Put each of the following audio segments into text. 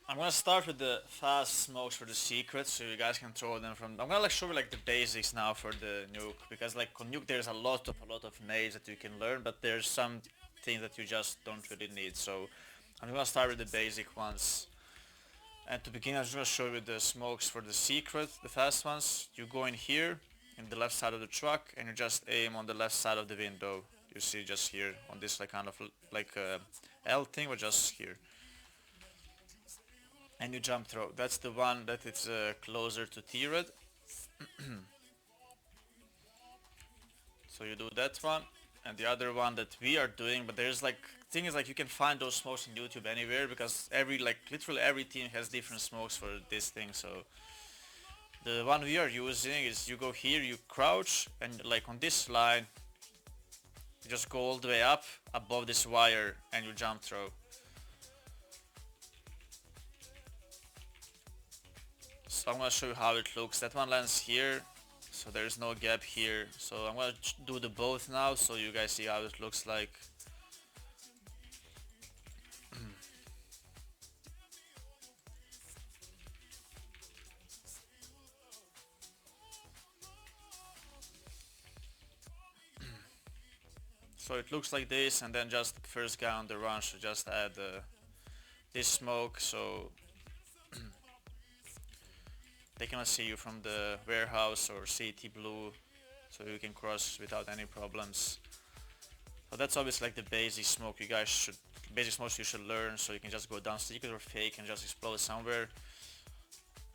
I'm gonna start with the fast smokes for the secrets, so you guys can throw them from. I'm gonna like show you like the basics now for the nuke, because like on nuke there's a lot of nades that you can learn, but there's some things that you just don't really need. So I'm gonna start with the basic ones. And to begin, I'm just gonna show you the smokes for the secret, the fast ones. You go in here, in the left side of the truck, and you just aim on the left side of the window. You see just here on this like kind of like L thing, but just here. And you jump throw. That's the one that is closer to T-Red. So you do that one, and the other one that we are doing. But there's like thing is like you can find those smokes on YouTube anywhere because every like literally every team has different smokes for this thing. So the one we are using is you go here, you crouch, and like on this line, you just go all the way up above this wire, and you jump throw. So I'm gonna show you how it looks. That one lands here, so there's no gap here. So I'm gonna do the both now, so you guys see how it looks like. So it looks like this, and then just first guy on the run should just add this smoke, so they cannot see you from the warehouse or CT blue, so you can cross without any problems. So that's obviously like the basic smoke you guys should, basic smokes you should learn, so you can just go down secret or fake and just explode somewhere.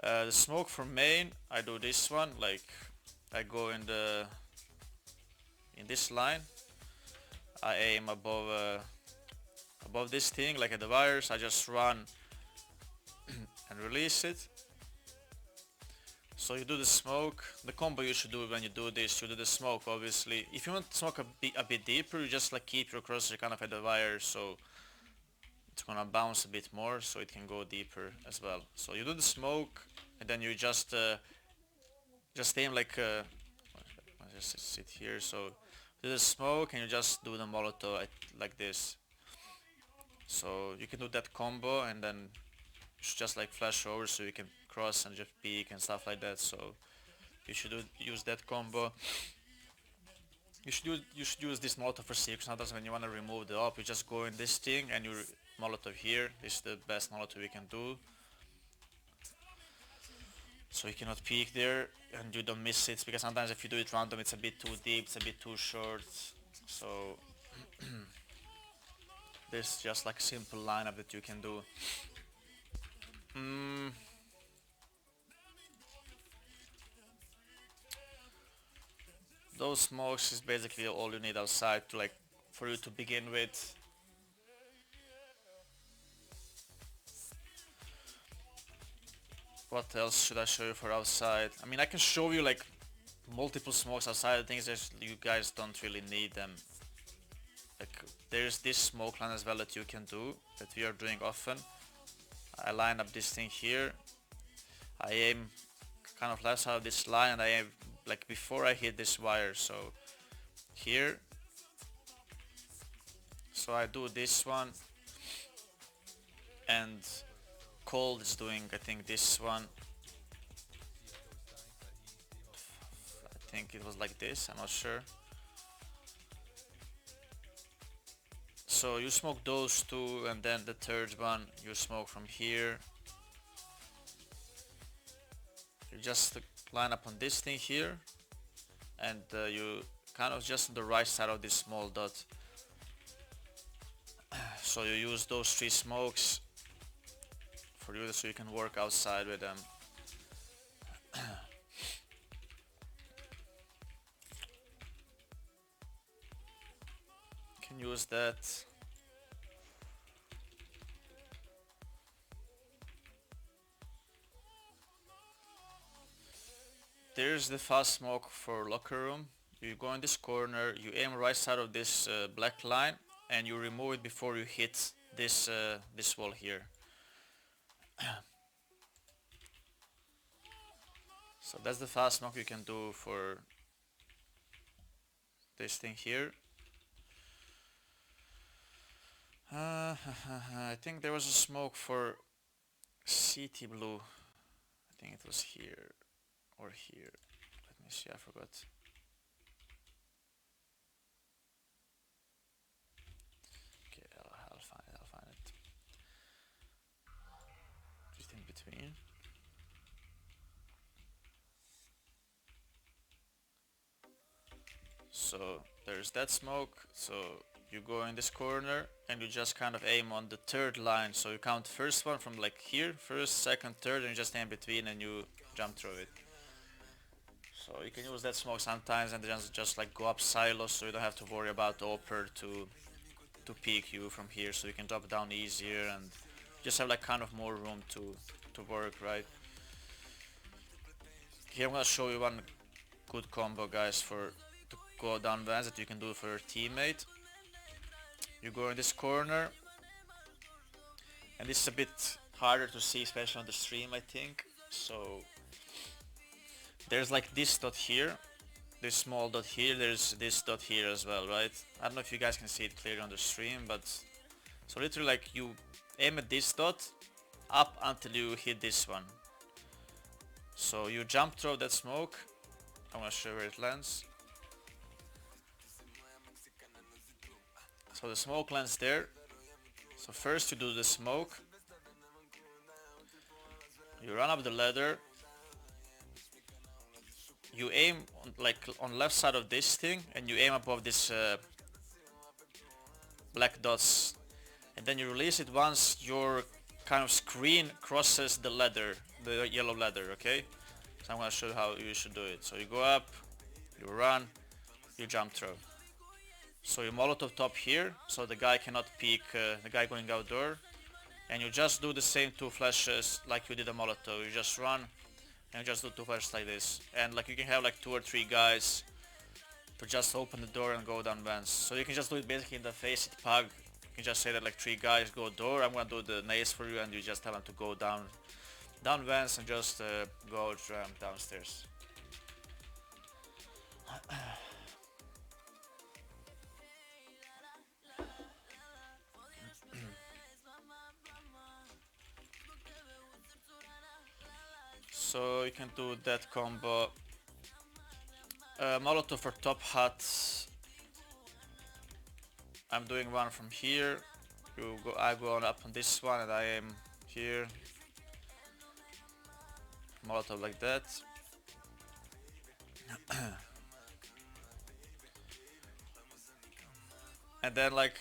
The smoke for main, I do this one, like I go in this line, I aim above this thing, like at the wires, I just run and release it. So you do the smoke. The combo you should do when you do this, you do the smoke obviously. If you want to smoke a bit deeper, you just like keep your crosshair kind of at the wire, so it's gonna bounce a bit more, so it can go deeper as well. So you do the smoke, and then you just aim like I just sit here. So do the smoke, and you just do the molotov like this. So you can do that combo, and then you should just like flash over, so you can cross and just peek and stuff like that. So you should use that combo. You should use this molotov for secret. Sometimes when you wanna remove the op, you just go in this thing and you molotov here. This is the best molotov you can do. So you cannot peek there and you don't miss it, because sometimes if you do it random it's a bit too deep, it's a bit too short. So this is just like a simple lineup that you can do. Mm, those smokes is basically all you need outside to like for you to begin with. What else should I show you for outside? I mean, I can show you like multiple smokes outside. The thing is that you guys don't really need them. Like there's this smoke line as well that you can do, that we are doing often. I line up this thing here. I aim kind of left side of this line, and I aim like before I hit this wire. So here. So I do this one, and Cold is doing I think this one. I think it was like this. I'm not sure. So you smoke those two, and then the third one you smoke from here. You just line up on this thing here, and you kind of just on the right side of this small dot. So you use those three smokes for you, so you can work outside with them. Can use that. There's the fast smoke for locker room. You go in this corner, you aim right side of this black line, and you remove it before you hit this wall here. So that's the fast smoke you can do for this thing here. I think there was a smoke for City blue. I think it was here or here. Let me see, I forgot. Okay, I'll find it, I'll find it. Just in between. So there's that smoke, so you go in this corner and you just kind of aim on the third line, so you count first one from like here, first, second, third, and you just aim between and you jump through it. So you can use that smoke sometimes and just like go up silos, so you don't have to worry about the upper to peek you from here, so you can drop down easier and just have like kind of more room to work, right? Here I'm gonna show you one good combo, guys, for to go down vans that you can do for your teammate. You go in this corner, and this is a bit harder to see, especially on the stream, I think. So there's like this dot here, this small dot here, there's this dot here as well, right? I don't know if you guys can see it clearly on the stream, but so literally like you aim at this dot up until you hit this one. So you jump through that smoke. I'm gonna show where it lands. So the smoke lands there. So first you do the smoke. You run up the ladder. You aim on, like on left side of this thing, and you aim above this black dots, and then you release it once your kind of screen crosses the ladder, the yellow ladder. Okay, so I'm gonna show you how you should do it. So you go up, you run, you jump through. So you molotov top here, so the guy cannot peek, the guy going outdoor, and you just do the same two flashes like you did a molotov. You just run and you just do two flashes like this, and like you can have like 2 or 3 guys to just open the door and go down vents. So you can just do it basically in the face it pug. You can just say that like 3 guys go door, I'm gonna do the nades for you, and you just tell them to go down vents and just go downstairs. So you can do that combo. Molotov for top hut. I'm doing one from here. I go on up on this one, and I am here. Molotov like that. And then like,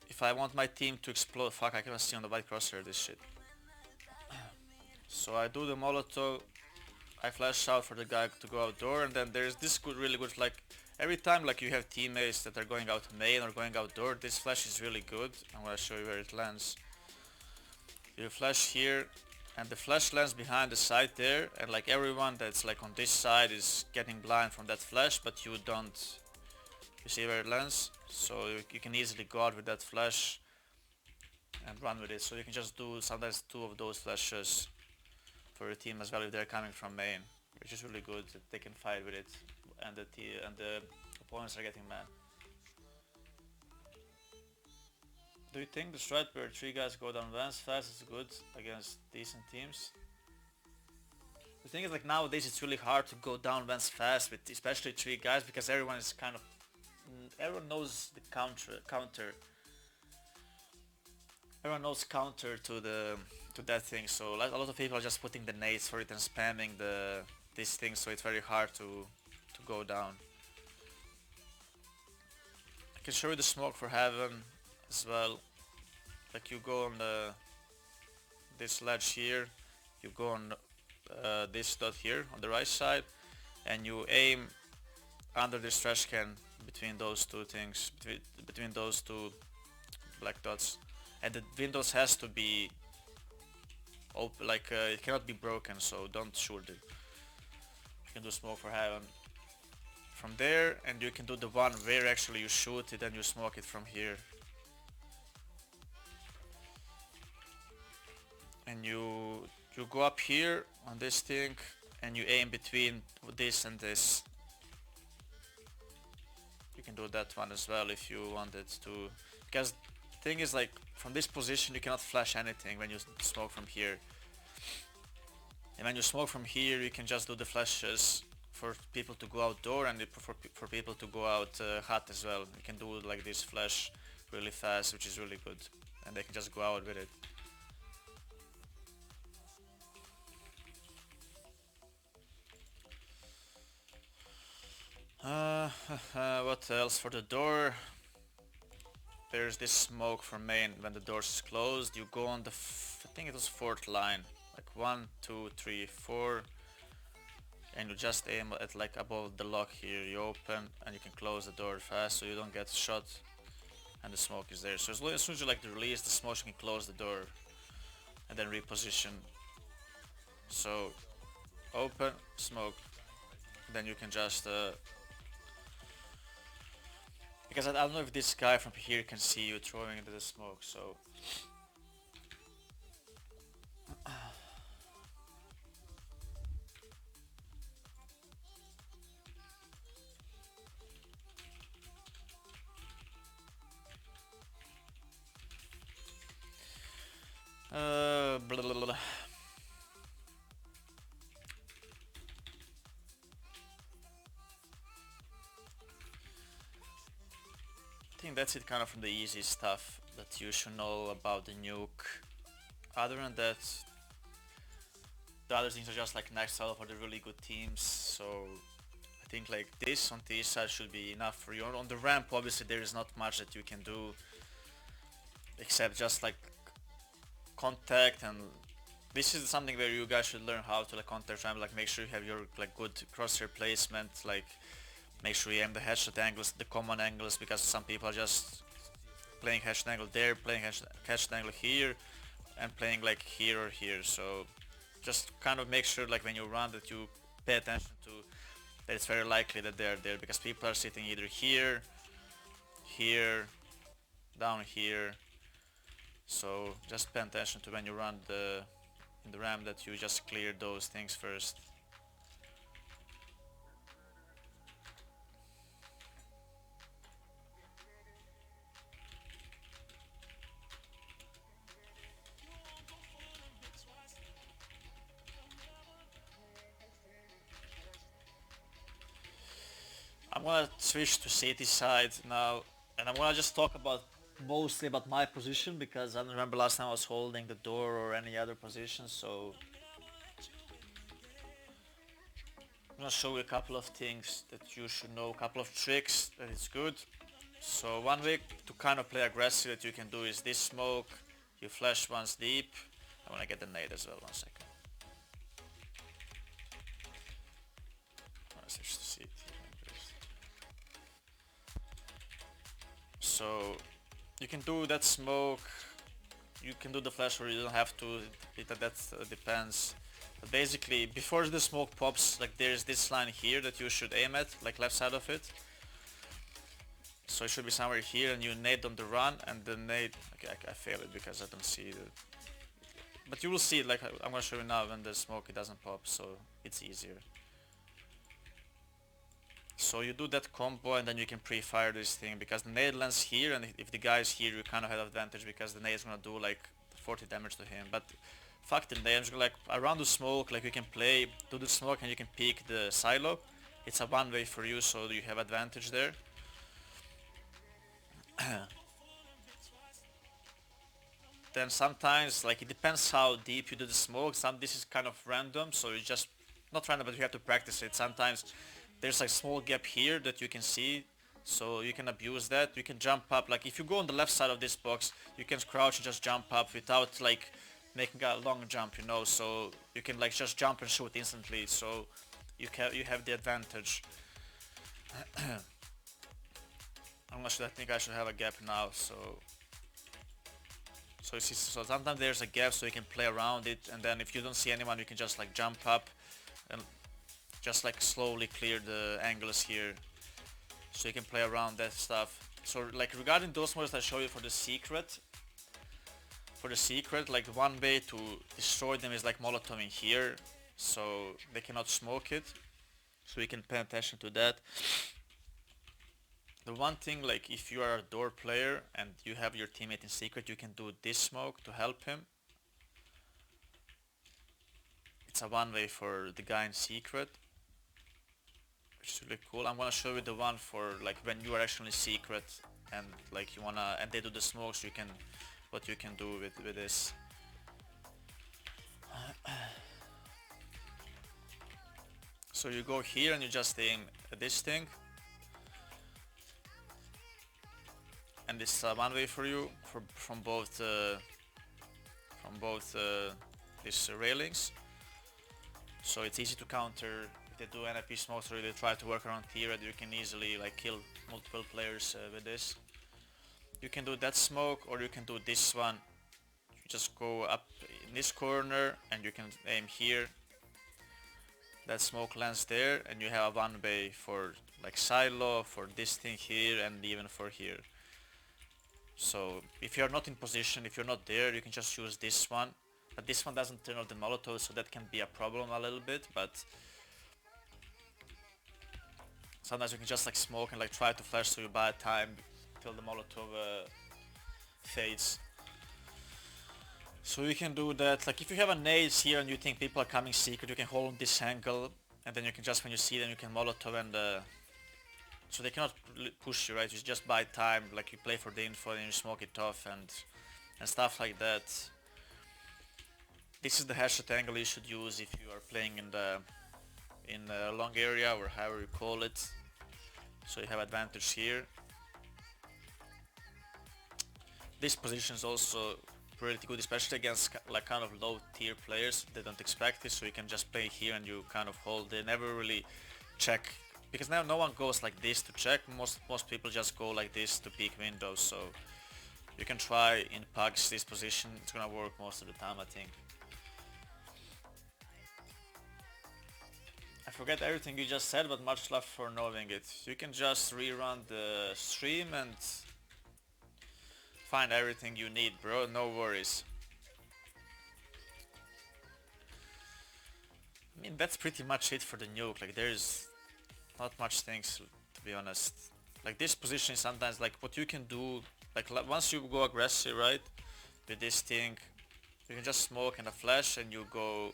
if I want my team to explode, fuck, I cannot see on the white crosshair this shit. So I do the Molotov, I flash out for the guy to go outdoor, and then there's this really good, like, every time like you have teammates that are going out main or going outdoor, this flash is really good. I'm gonna show you where it lands. You flash here, and the flash lands behind the side there, and like everyone that's like on this side is getting blind from that flash, but you don't. You see where it lands? So you can easily go out with that flash and run with it. So you can just do sometimes 2 of those flashes for your team as well if they're coming from main, which is really good. They can fight with it, and the opponents are getting mad. Do you think the strat where 3 guys go down vans fast is good against decent teams? The thing is, like, nowadays it's really hard to go down vans fast with especially 3 guys, because everyone is kind of everyone knows the counter. Everyone knows counter to that thing, so like, a lot of people are just putting the nades for it and spamming this thing, so it's very hard to go down. I can show you the smoke for heaven as well. Like you go on this ledge here, you go on this dot here on the right side, and you aim under this trash can between those 2 things, between those 2 black dots, and the windows has to be open, like it cannot be broken, so don't shoot it. You can do smoke for heaven from there, and you can do the one where actually you shoot it and you smoke it from here. And you go up here on this thing, and you aim between this and this. You can do that one as well if you wanted to, because the thing is, like, from this position you cannot flash anything when you smoke from here. And when you smoke from here you can just do the flashes for people to go outdoor and for people to go out hot as well. You can do like this flash really fast, which is really good. And they can just go out with it. What else for the door? There's this smoke for main when the doors is closed. You go on the, I think it was 4th line, like 1, 2, 3, 4, and you just aim at like above the lock here. You open and you can close the door fast so you don't get shot, and the smoke is there. So as soon as you like release the smoke, you can close the door and then reposition. So open, smoke, then you can just because I don't know if this guy from here can see you throwing into the smoke, so blah, blah, blah. I think that's it kind of from the easy stuff that you should know about the nuke. Other than that, the other things are just like next level for the really good teams, so I think like this on this side should be enough for you. On the ramp obviously there is not much that you can do except just like contact, and this is something where you guys should learn how to like contact ramp, like make sure you have your like good crosshair placement, like make sure you aim the headshot angles, the common angles, because some people are just playing headshot angle there, playing headshot angle here, and playing like here or here, so just kind of make sure like when you run that you pay attention to that it's very likely that they're there, because people are sitting either here, here, down here, so just pay attention to when you run in the ramp that you just clear those things first. I'm gonna switch to city side now, and I'm gonna just talk about mostly about my position because I don't remember last time I was holding the door or any other position, so I'm gonna show you a couple of things that you should know, a couple of tricks that is good. So one way to kind of play aggressive that you can do is this smoke, you flash once deep. I wanna get the nade as well, 1 second. Switch to city. So you can do that smoke, you can do the flash or you don't have to, that depends. But basically before the smoke pops, like there's this line here that you should aim at, like left side of it. So it should be somewhere here and you nade on the run and the nade, okay I failed it because I don't see it. But you will see it, like I'm gonna show you now when the smoke it doesn't pop, so it's easier. So you do that combo and then you can pre-fire this thing because the nade lands here, and if the guy is here you kind of have advantage because the nade is gonna do like 40 damage to him. But fuck the nade, I'm just gonna, like around the smoke, like you can play, do the smoke and you can peek the silo. It's a one way for you, so you have advantage there. Then sometimes, like it depends how deep you do the smoke, this is kind of random, so you just, not random but you have to practice it. Sometimes there's like small gap here that you can see, so you can abuse that. You can jump up, like if you go on the left side of this box you can crouch and just jump up without like making a long jump, you know, so you can like just jump and shoot instantly, so you have the advantage. I'm not sure, I think I should have a gap now, so you see, so sometimes there's a gap so you can play around it, and then if you don't see anyone you can just like jump up and just like slowly clear the angles here, so you can play around that stuff. So like regarding those modes I show you for the secret, like one way to destroy them is like molotoving here, so they cannot smoke it, so you can pay attention to that. The one thing, like if you are a door player and you have your teammate in secret, you can do this smoke to help him. It's a one way for the guy in secret, which is really cool. I'm gonna show you the one for like when you are actually secret and like you wanna and they do the smokes. You can what you can do with this. So you go here and you just aim at this thing, and this is a one way for you from both these railings. So it's easy to counter. If they do NIP smokes or they try to work around here, you can easily like kill multiple players with this. You can do that smoke or you can do this one. You just go up in this corner and you can aim here. That smoke lands there and you have a one way for like silo, for this thing here and even for here. So if you're not in position, if you're not there, you can just use this one. But this one doesn't turn off the Molotov, so that can be a problem a little bit, but sometimes you can just like smoke and like try to flash so you buy time till the Molotov fades. So you can do that, like if you have a nades here and you think people are coming secret, you can hold on this angle and then you can just, when you see them, you can Molotov and so they cannot push you, right? You just buy time, like you play for the info and you smoke it off and stuff like that. This is the headshot angle you should use if you are playing in the long area or however you call it. So you have advantage here. This position is also pretty good, especially against like kind of low tier players. They don't expect it, so you can just play here and you kind of hold. They never really check, because now no one goes like this to check. Most people just go like this to peek windows. So you can try in pugs this position. It's gonna work most of the time, I think. I forget everything you just said, but much love for knowing it. You can just rerun the stream and find everything you need, bro. No worries. I mean, that's pretty much it for the nuke. Like, there's not much things, to be honest. Like, this position is sometimes, like, what you can do, like, once you go aggressive, right, with this thing, you can just smoke and a flash and you go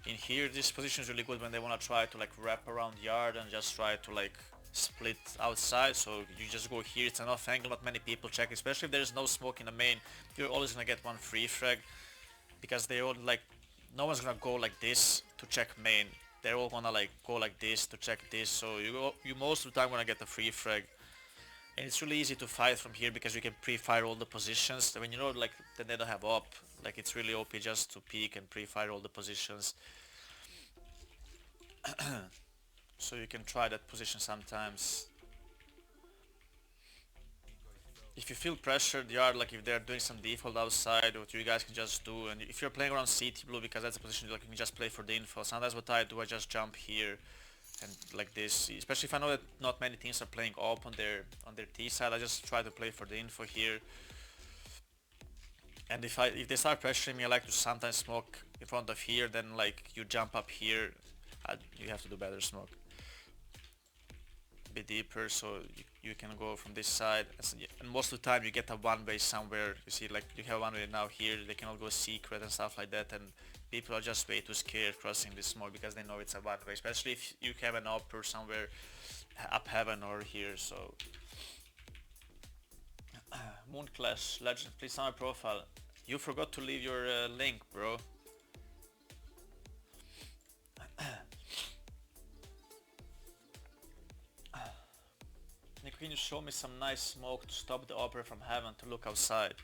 in here. This position is really good when they want to try to like wrap around yard and just try to like split outside. So you just go here, it's an off angle, not many people check, especially if there's no smoke in the main. You're always gonna get one free frag because they all like, no one's gonna go like this to check main. They're all gonna like go like this to check this, so you most of the time gonna get a free frag. And it's really easy to fight from here because you can pre-fire all the positions. When you know like that they don't have op, like it's really OP just to peek and pre-fire all the positions. So you can try that position sometimes. If you feel pressured, you are like if they're doing some default outside, what you guys can just do, and if you're playing around CT blue, because that's a position like you can just play for the info. Sometimes what I do, I just jump here and like this, especially if I know that not many teams are playing op on their T side, I just try to play for the info here. And if they start pressuring me, I like to sometimes smoke in front of here, then like you jump up here, you have to do better smoke. A bit deeper, so you can go from this side, and most of the time you get a one way somewhere. You see, like you have one way now here, they cannot go secret and stuff like that, and people are just way too scared crossing this smoke because they know it's a one way, especially if you have an up or somewhere up heaven or here. So Moon Clash Legend, please on my profile. You forgot to leave your link, bro. Nico, can you show me some nice smoke to stop the opera from heaven to look outside?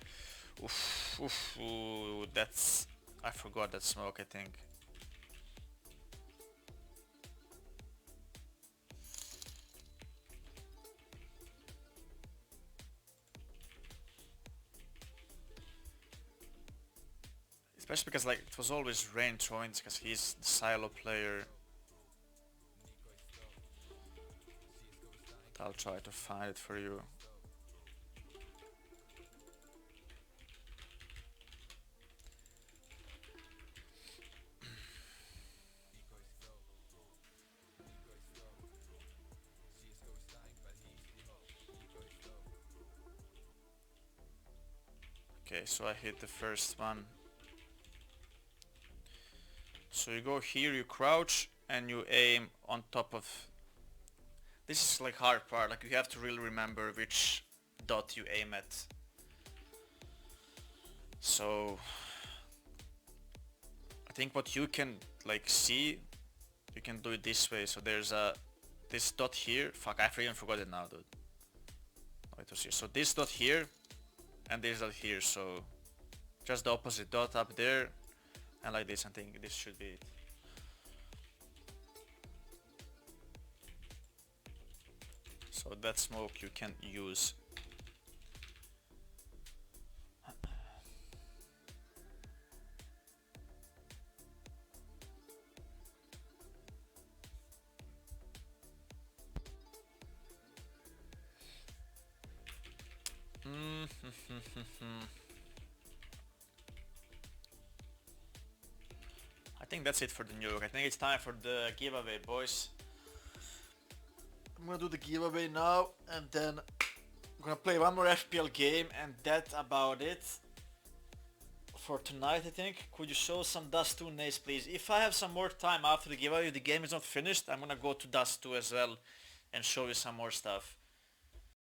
Oof, oof, ooh, that's... I forgot that smoke, I think. Especially because like it was always Rain throwing because he's the silo player. I'll try to find it for you. Okay, so I hit the first one. So you go here, you crouch, and you aim on top of... This is like hard part, like you have to really remember which dot you aim at. So I think what you can like see, you can do it this way. So there's this dot here. Fuck, I even forgot it now, dude. Oh, it was here. So this dot here, and this dot here. So just the opposite dot up there, and like this. I think this should be it. So that smoke you can use. I think that's it for the nuke. I think it's time for the giveaway, boys. I'm gonna do the giveaway now, and then I'm gonna play one more FPL game, and that's about it for tonight, I think. Could you show some Dust 2 nades, please? If I have some more time after the giveaway, if the game is not finished, I'm gonna go to Dust 2 as well and show you some more stuff.